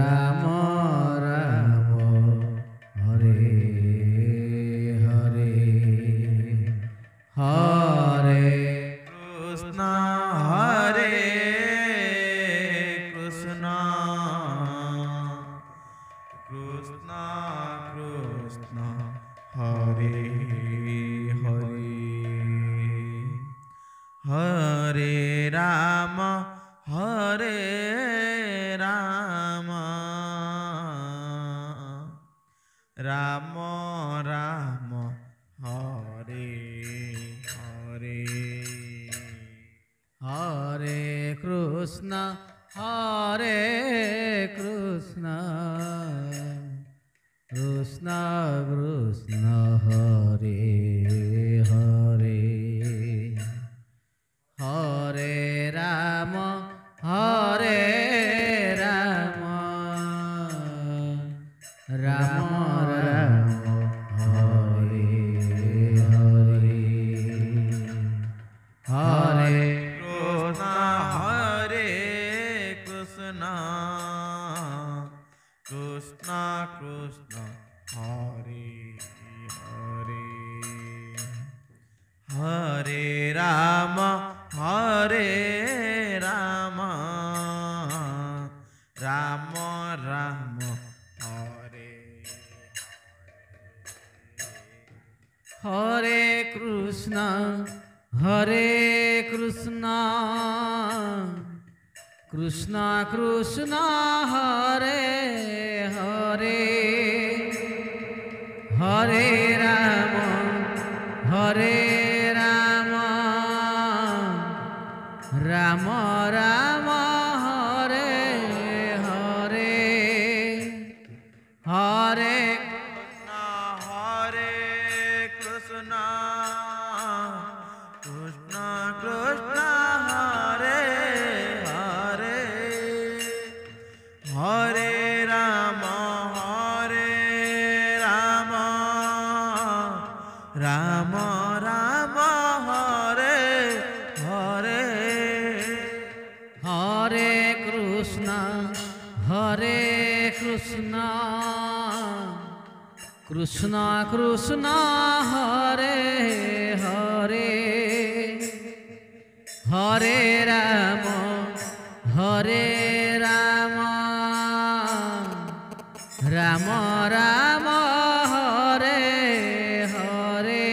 Ram Ram Hare Hare Hare Krishna Hare Krishna Krishna Krishna Hare Hare Hare Ram Ram Ram Hare Hare Hare Krishna Krishna Krishna Hare Hare Hare Ram Ram Ram Hare Hare Hare Krishna Krishna Krishna Hare Hare Hare Ram Ram Ram Hare Hare Krishna Krishna Krishna Hare Hare Hare Ram Ram Ram Hare Hare Hare Krishna Krishna Krishna Hare Hare Hare Ram Ram Ram Hare Hare Hare Krishna Krishna Krishna Hare Hare Hare Ram Ram Ram Hare Hare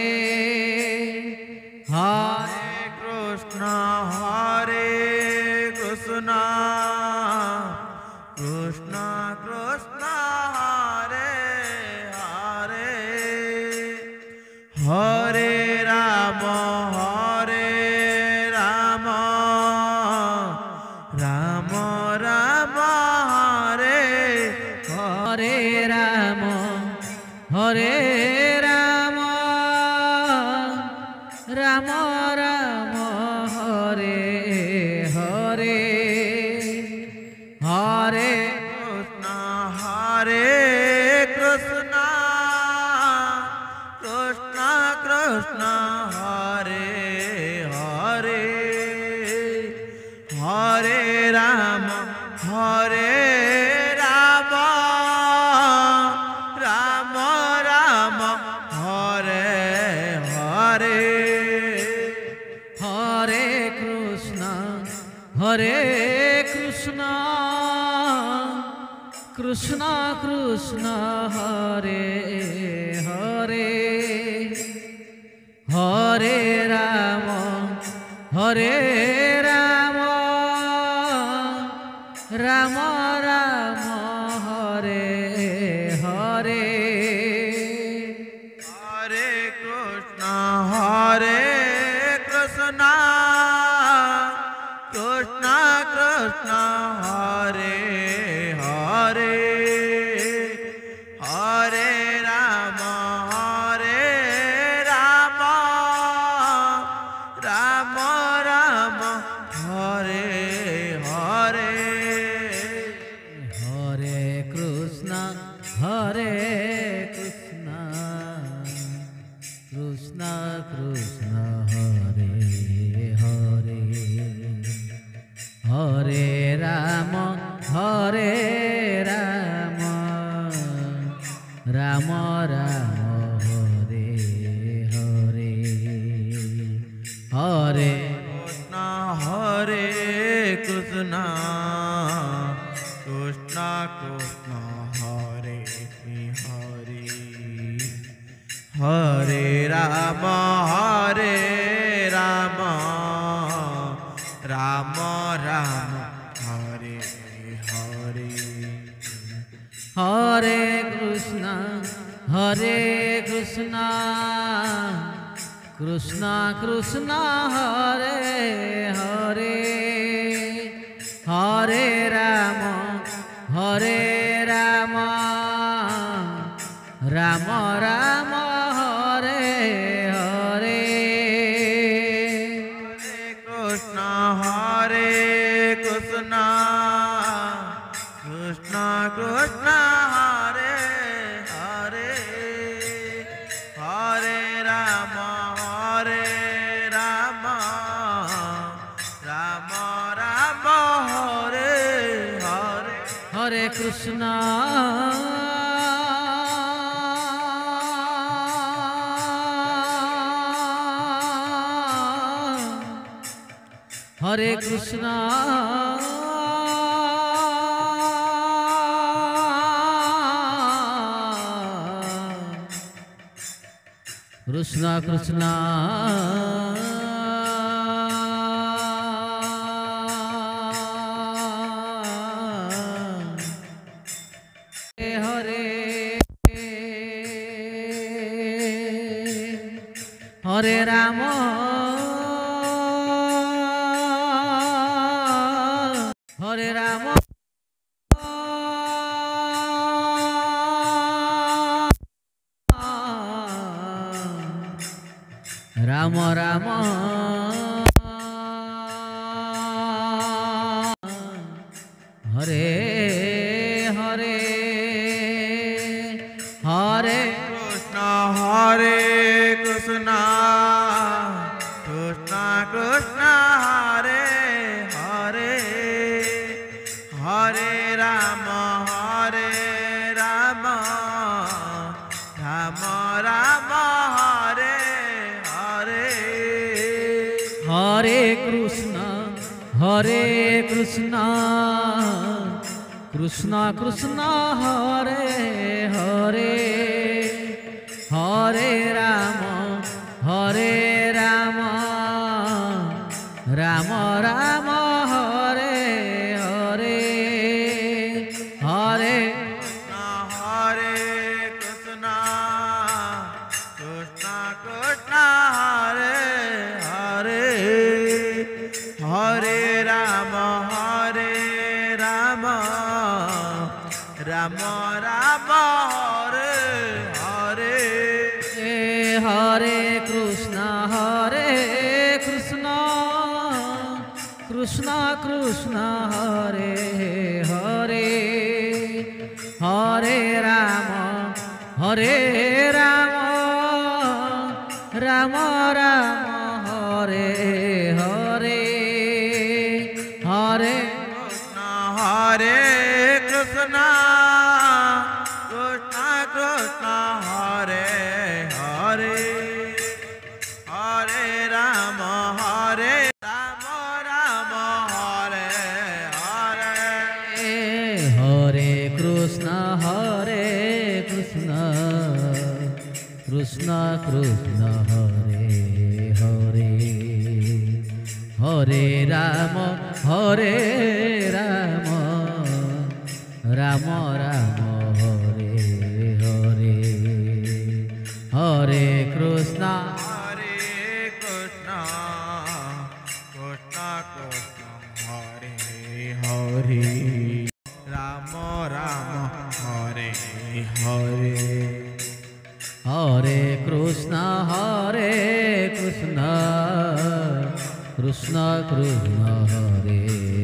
Hare Krishna Krishna Krishna Hare Hare Hare Ram Ram Ram Hare Hare Ram Ram Ram Hare Hare Hare Krishna Krishna Krishna Hare Hare Hare Ram Ram Ram Hare Hare Hare Krishna Krishna Krishna Hare Hare Hare Ram Ram Ram Hare Hare Hare Krishna Krishna Krishna Hare Hare Hare Ram Ram Ram Hare Hare Hare Krishna Krishna Krishna Hare Hare Hare Ram Ram Ram Hare Hare Hare Krishna Hare Krishna Krishna Krishna Hare Hare Hare Ram Ram Ram Ram Hare Hare Hare Krishna Krishna Krishna Hare Hare Hare Ram Ram Ram Hare Hare Krishna Hare Krishna Krishna Krishna Hare Hare Hare Ram Ram Ram Ram Hare Hare Hare Krishna Hare Krishna Krishna Krishna Hare Hare Ram Hare Ram Ram Ram Hare Hare Hare Krishna Hare Krishna Krishna Krishna Hare Hare Hare Ram Ram Ram Ram Hare Hare Hare Krishna Krishna Krishna Hare Hare Hare Ram Ram Ram Hare Hare Hare Hare Krishna Krishna Krishna Hare Hare Hare Ram Ram Ram Ram Hare Hare Hare Krishna Krishna Krishna Hare Hare Hare Ram Ram Ram Hare Hare Hare Krishna Hare Krishna Krishna Krishna Hare Hare Hare Ram Ram Hare Hare Hare Krishna Krishna Krishna Hare Hare Hare Ram Ram Ram Hare Hare Hare Krishna Hare Krishna Krishna Krishna Hare Hare Ram Ram Hare Hare Hare Krishna Krishna Krishna Hare